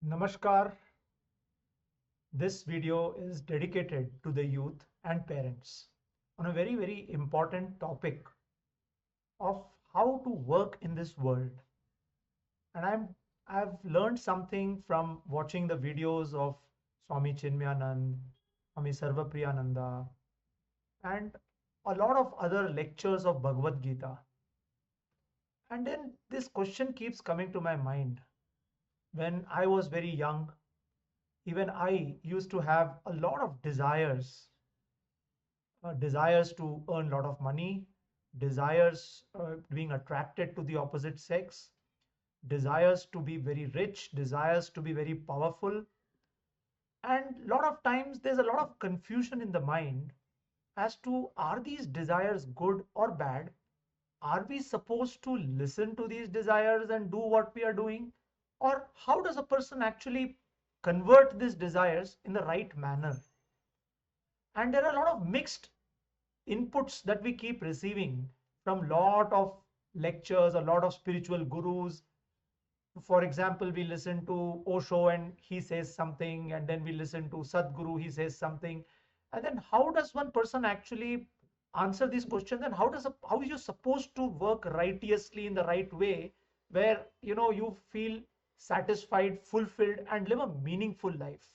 Namaskar. This video is dedicated to the youth and parents on a very important topic of how to work in this world. And I've learned something from watching the videos of Swami Chinmayanand, Swami Sarvapriyananda, and a lot of other lectures of Bhagavad Gita. And then this question keeps coming to my mind. When I was very young, even I used to have a lot of desires to earn a lot of money, desires being attracted to the opposite sex, desires to be very rich, desires to be very powerful. And a lot of times there's a lot of confusion in the mind as to, are these desires good or bad? Are we supposed to listen to these desires and do what we are doing? Or how does a person actually convert these desires in the right manner? And there are a lot of mixed inputs that we keep receiving from lot of lectures, a lot of spiritual gurus. For example, we listen to Osho and he says something, and then we listen to Sadhguru, he says something. And then how does one person actually answer these questions, and how are you supposed to work righteously in the right way, where you feel satisfied, fulfilled, and live a meaningful life?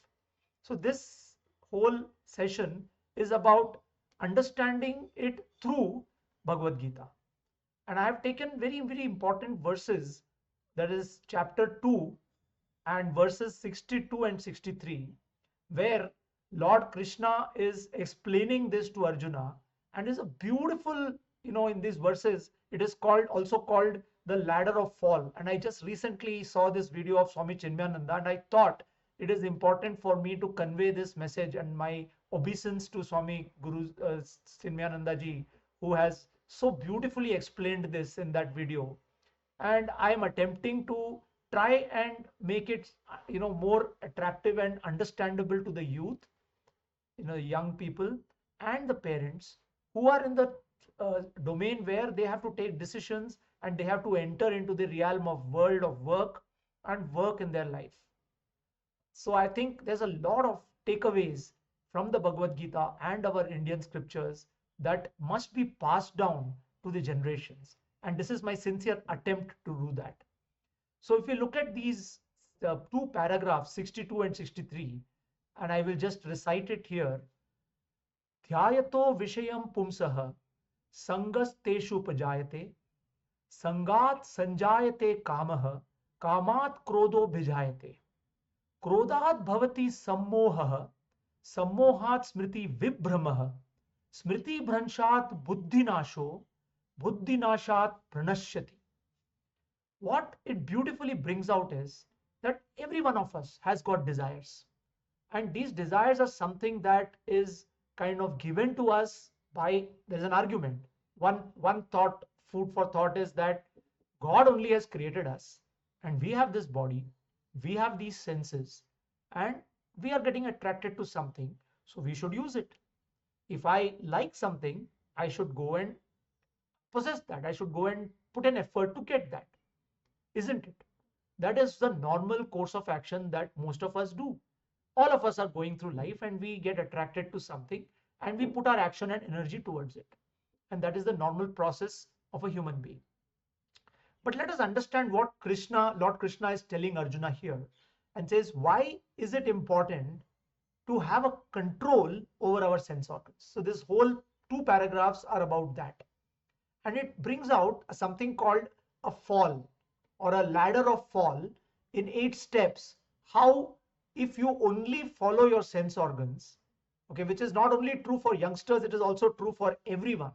So this whole session is about understanding it through Bhagavad Gita. And I have taken very important verses, that is chapter 2 and verses 62 and 63, where Lord Krishna is explaining this to Arjuna, and is a beautiful, in these verses, it is also called the ladder of fall. And I just recently saw this video of Swami Chinmayananda, and I thought it is important for me to convey this message and my obeisance to Swami Guru Chinmayananda ji, who has so beautifully explained this in that video. And I am attempting to try and make it more attractive and understandable to the youth, young people and the parents who are in the domain where they have to take decisions and they have to enter into the realm of world of work and work in their life. So I think there's a lot of takeaways from the Bhagavad Gita and our Indian scriptures that must be passed down to the generations. And this is my sincere attempt to do that. So if you look at these two paragraphs, 62 and 63, and I will just recite it here. Dhyayato vishayam pumsaha sangasteshu pajayate sangat sanjayate kamaha kamat krodo bhijayate क्रोधात् भवति सम्मोहः सम्मोहात् स्मृति विभ्रमः स्मृति भ्रंशात् बुद्धिनाशो बुद्धिनाशात् प्रणश्यति. What it beautifully brings out is that every one of us has got desires, and these desires are something that is kind of given to us by, there's an argument, one thought, food for thought, is that God only has created us, and we have this body, we have these senses, and we are getting attracted to something, so we should use it. If I like something, I should go and possess that. I should go and put an effort to get that, isn't it? That is the normal course of action that most of us do. All of us are going through life and we get attracted to something and we put our action and energy towards it, and that is the normal process of a human being. But let us understand what Lord Krishna is telling Arjuna here, and says, why is it important to have a control over our sense organs? So this whole two paragraphs are about that. And it brings out something called a fall, or a ladder of fall in 8 steps. How, if you only follow your sense organs, okay, which is not only true for youngsters, it is also true for everyone.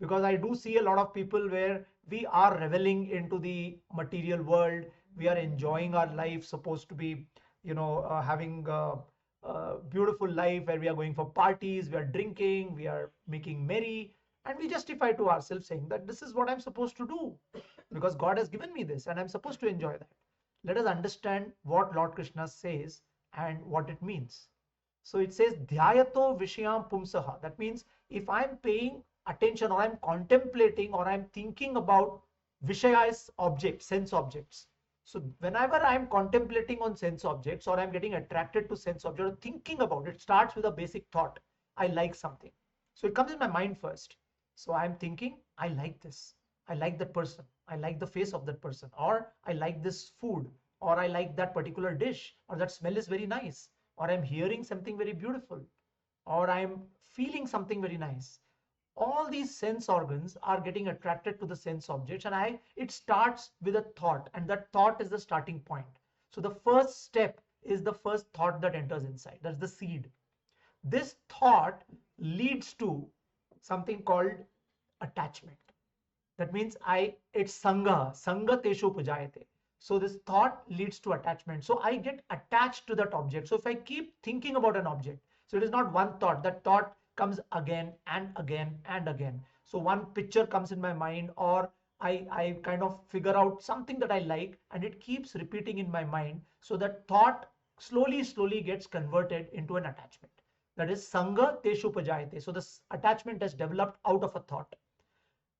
Because I do see a lot of people where we are reveling into the material world, we are enjoying our life, supposed to be, having a beautiful life where we are going for parties, we are drinking, we are making merry, and we justify to ourselves saying that this is what I'm supposed to do because God has given me this and I'm supposed to enjoy that. Let us understand what Lord Krishna says and what it means. So it says dhyayato vishayam pumsaha. That means if I'm paying attention, or I'm contemplating, or I'm thinking about vishayas, objects, sense objects. So whenever I'm contemplating on sense objects or I'm getting attracted to sense object or thinking about it, starts with a basic thought. I like something. So it comes in my mind first. So I'm thinking, I like this. I like that person. I like the face of that person. Or I like this food. Or I like that particular dish. Or that smell is very nice. Or I'm hearing something very beautiful. Or I'm feeling something very nice. All these sense organs are getting attracted to the sense objects, and it starts with a thought, and that thought is the starting point. So the first step is the first thought that enters inside. That's the seed. This thought leads to something called attachment. That means it's sangha teshu pujayate. So this thought leads to attachment. So I get attached to that object. So if I keep thinking about an object, so it is not one thought, that thought comes again and again and again. So one picture comes in my mind, or I kind of figure out something that I like, and it keeps repeating in my mind. So that thought slowly gets converted into an attachment. That is sangha teshu pujayate. So this attachment has developed out of a thought.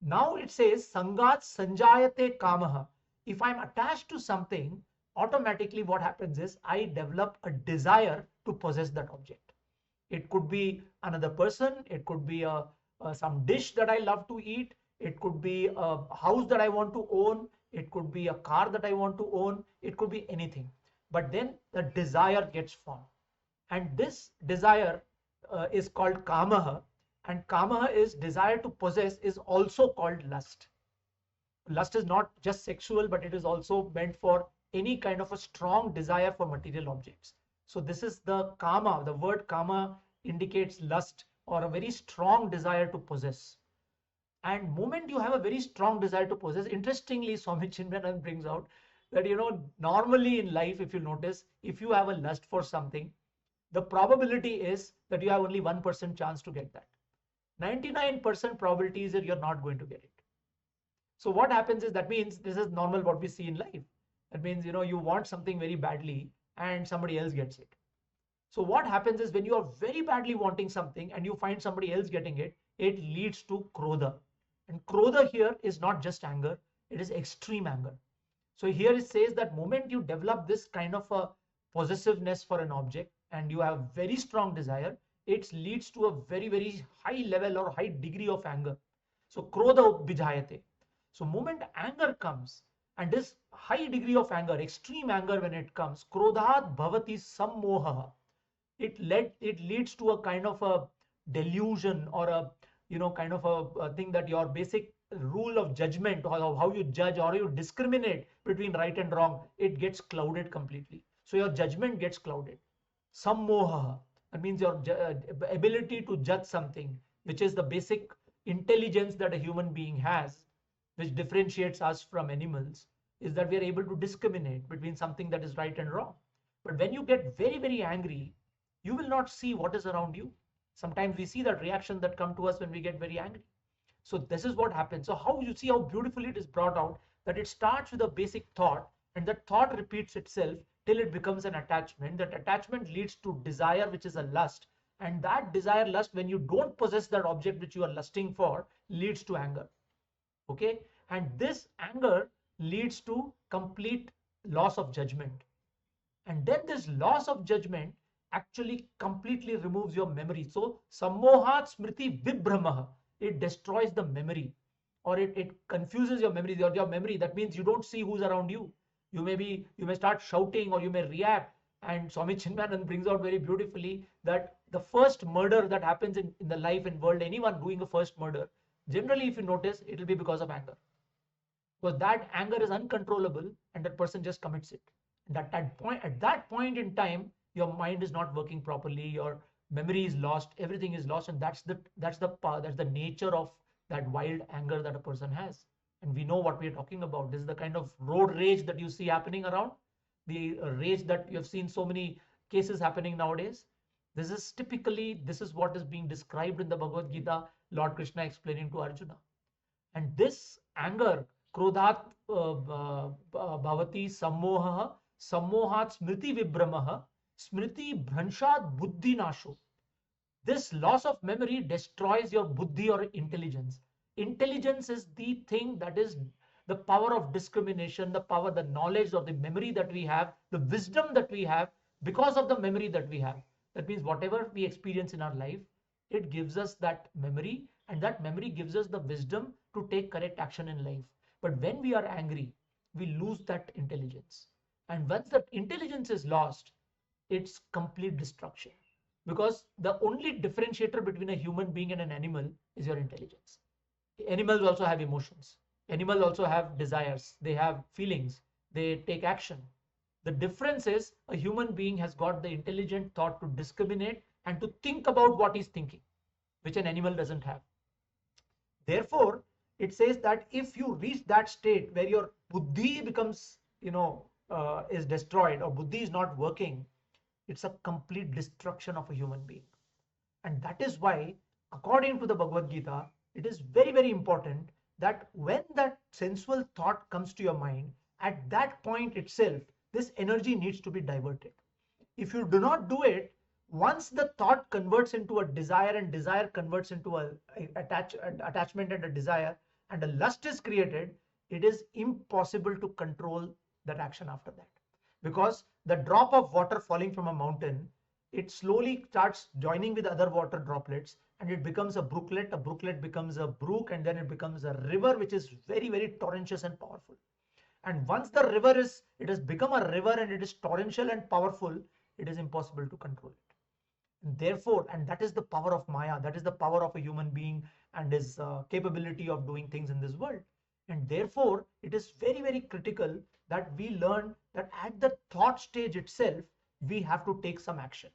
Now it says sangat sanjayate kamaha. If I'm attached to something, automatically what happens is I develop a desire to possess that object. It could be another person. It could be some dish that I love to eat. It could be a house that I want to own. It could be a car that I want to own. It could be anything. But then the desire gets formed. And this desire is called kamaha. And kamaha is desire to possess, is also called lust. Lust is not just sexual, but it is also meant for any kind of a strong desire for material objects. So this is the kama. The word kama indicates lust or a very strong desire to possess. And moment you have a very strong desire to possess, interestingly, Swami Chinmayananda brings out that, normally in life, if you notice, if you have a lust for something, the probability is that you have only 1% chance to get that. 99% probability is that you're not going to get it. So what happens is, that means this is normal what we see in life. That means, you want something very badly and somebody else gets it. So what happens is, when you are very badly wanting something and you find somebody else getting it, it leads to krodha. And krodha here is not just anger, it is extreme anger. So here it says that moment you develop this kind of a possessiveness for an object and you have very strong desire, it leads to a very high level or high degree of anger. So krodha bijayate. So moment anger comes, and this high degree of anger, extreme anger, when it comes, krodhat bhavati sammoha. It leads to a kind of a delusion, or a kind of a thing, that your basic rule of judgment, or how you judge or you discriminate between right and wrong, it gets clouded completely. So your judgment gets clouded. Sammoha, that means your ability to judge something, which is the basic intelligence that a human being has, which differentiates us from animals, is that we are able to discriminate between something that is right and wrong. But when you get very angry, you will not see what is around you. Sometimes we see that reaction that come to us when we get very angry. So this is what happens. So how you see how beautifully it is brought out, that it starts with a basic thought, and that thought repeats itself till it becomes an attachment. That attachment leads to desire, which is a lust. And that desire, lust, when you don't possess that object which you are lusting for, leads to anger. Okay, and this anger leads to complete loss of judgment. And then this loss of judgment actually completely removes your memory. So sammohat smriti vibhramaha, it destroys the memory, or it confuses your memory. Your memory, that means you don't see who's around you. You may start shouting, or you may react. And Swami Chinmayananda brings out very beautifully that the first murder that happens in the life and world, anyone doing a first murder, generally, if you notice, it will be because of anger. Because that anger is uncontrollable, and that person just commits it. And at that point in time, your mind is not working properly, your memory is lost, everything is lost, and that's the nature of that wild anger that a person has. And we know what we are talking about. This is the kind of road rage that you see happening around, the rage that you have seen so many cases happening nowadays. This is what is being described in the Bhagavad Gita, Lord Krishna explaining to Arjuna. And this anger, krodhat bhavati sammoha, sammohat smriti vibhramaha, smriti bhranshad buddhi nasho. This loss of memory destroys your buddhi or intelligence. Intelligence is the thing that is the power of discrimination, the power, the knowledge or the memory that we have, the wisdom that we have because of the memory that we have. That means whatever we experience in our life, it gives us that memory, and that memory gives us the wisdom to take correct action in life. But when we are angry, we lose that intelligence. And once that intelligence is lost, it's complete destruction. Because the only differentiator between a human being and an animal is your intelligence. Animals also have emotions. Animals also have desires. They have feelings. They take action. The difference is a human being has got the intelligent thought to discriminate and to think about what he's thinking, which an animal doesn't have. Therefore, it says that if you reach that state where your buddhi becomes, is destroyed, or buddhi is not working, it's a complete destruction of a human being. And that is why, according to the Bhagavad Gita, it is very, very important that when that sensual thought comes to your mind, at that point itself, this energy needs to be diverted. If you do not do it, once the thought converts into a desire and desire converts into attachment and a desire, and a lust is created, it is impossible to control that action after that. Because the drop of water falling from a mountain, it slowly starts joining with other water droplets, and it becomes a brooklet becomes a brook, and then it becomes a river, which is very, very torrentious and powerful. And once the river it has become a river and it is torrential and powerful, it is impossible to control it. And therefore, and that is the power of Maya, that is the power of a human being and his capability of doing things in this world. And therefore, it is very, very critical that we learn that at the thought stage itself, we have to take some action.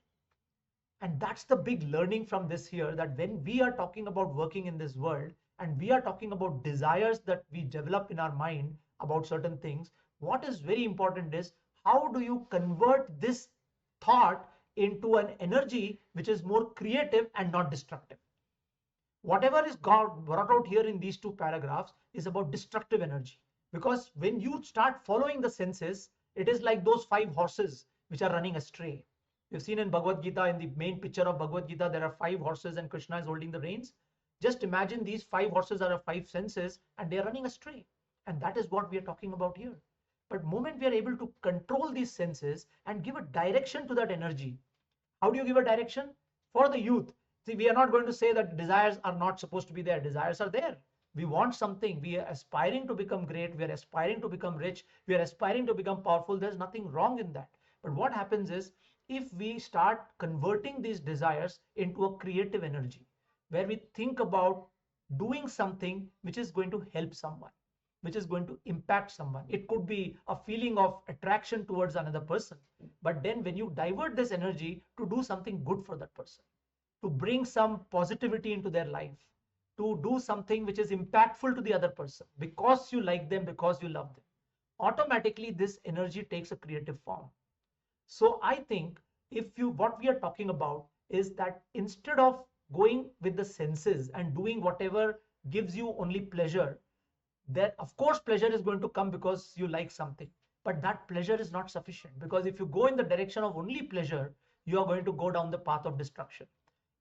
And that's the big learning from this here, that when we are talking about working in this world and we are talking about desires that we develop in our mind about certain things, what is very important is how do you convert this thought into an energy which is more creative and not destructive. Whatever is brought out here in these two paragraphs is about destructive energy. Because when you start following the senses, it is like those 5 horses which are running astray. You've seen in Bhagavad Gita, in the main picture of Bhagavad Gita, there are 5 horses and Krishna is holding the reins. Just imagine these 5 horses are 5 senses and they are running astray. And that is what we are talking about here. But the moment we are able to control these senses and give a direction to that energy, how do you give a direction? For the youth, see, we are not going to say that desires are not supposed to be there. Desires are there. We want something. We are aspiring to become great. We are aspiring to become rich. We are aspiring to become powerful. There's nothing wrong in that. But what happens is, if we start converting these desires into a creative energy, where we think about doing something which is going to help someone, which is going to impact someone. It could be a feeling of attraction towards another person. But then when you divert this energy to do something good for that person, to bring some positivity into their life, to do something which is impactful to the other person, because you like them, because you love them, automatically this energy takes a creative form. So I think what we are talking about is that instead of going with the senses and doing whatever gives you only pleasure, that of course pleasure is going to come because you like something, but that pleasure is not sufficient, because if you go in the direction of only pleasure, you are going to go down the path of destruction.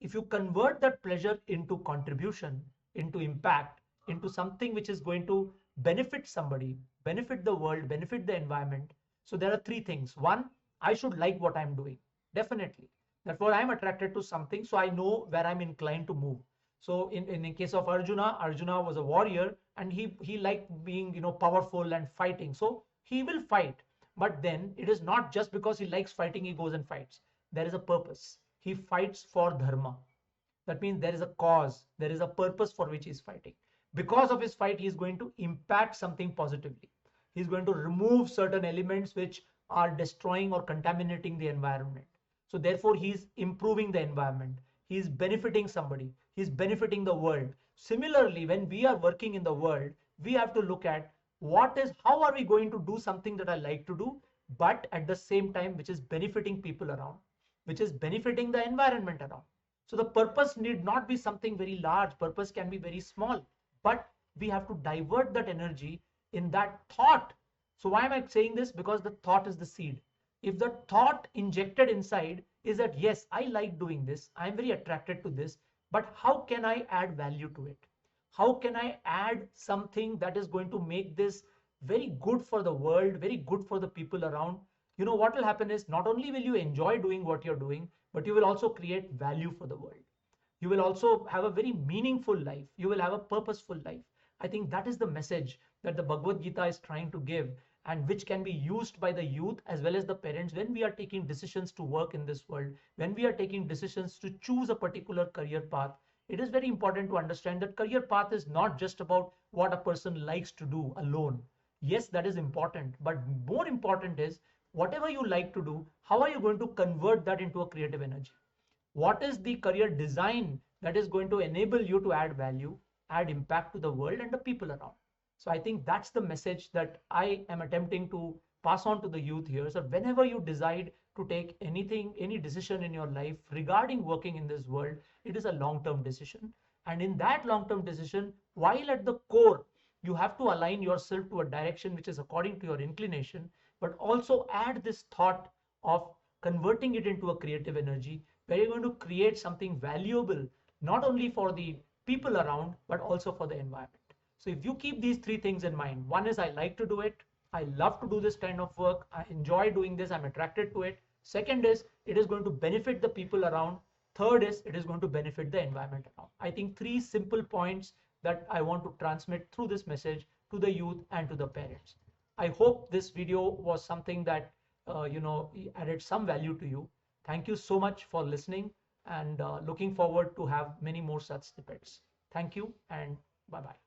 If you convert that pleasure into contribution, into impact, into something which is going to benefit somebody, benefit the world, benefit the environment. So there are 3 things. One, I should like what I'm doing, definitely. Therefore, I'm attracted to something, so I know where I'm inclined to move. So in case of Arjuna was a warrior, and he liked being powerful and fighting. So he will fight. But then it is not just because he likes fighting he goes and fights. There is a purpose. He fights for dharma. That means there is a cause, there is a purpose for which he is fighting. Because of his fight, he is going to impact something positively. He is going to remove certain elements which are destroying or contaminating the environment. So therefore, he is improving the environment. He is benefiting somebody. He is benefiting the world. Similarly, when we are working in the world, we have to look at how are we going to do something that I like to do, but at the same time, which is benefiting people around, which is benefiting the environment around. So the purpose need not be something very large. Purpose can be very small, but we have to divert that energy in that thought. So why am I saying this? Because the thought is the seed. If the thought injected inside is that, yes, I like doing this, I'm very attracted to this, but how can I add value to it? How can I add something that is going to make this very good for the world, very good for the people around? What will happen is not only will you enjoy doing what you're doing, but you will also create value for the world. You will also have a very meaningful life. You will have a purposeful life. I think that is the message that the Bhagavad Gita is trying to give, and which can be used by the youth as well as the parents when we are taking decisions to work in this world, when we are taking decisions to choose a particular career path. It is very important to understand that career path is not just about what a person likes to do alone. Yes, that is important, but more important is whatever you like to do, how are you going to convert that into a creative energy? What is the career design that is going to enable you to add value, add impact to the world and the people around? So I think that's the message that I am attempting to pass on to the youth here. So whenever you decide to take anything, any decision in your life regarding working in this world, it is a long-term decision. And in that long-term decision, while at the core, you have to align yourself to a direction which is according to your inclination, but also add this thought of converting it into a creative energy where you're going to create something valuable, not only for the people around, but also for the environment. So if you keep these three things in mind, one is I like to do it, I love to do this kind of work, I enjoy doing this, I'm attracted to it. Second is it is going to benefit the people around. Third is it is going to benefit the environment around. I think three simple points that I want to transmit through this message to the youth and to the parents. I hope this video was something that added some value to you. Thank you so much for listening, and looking forward to have many more such snippets. Thank you and bye bye.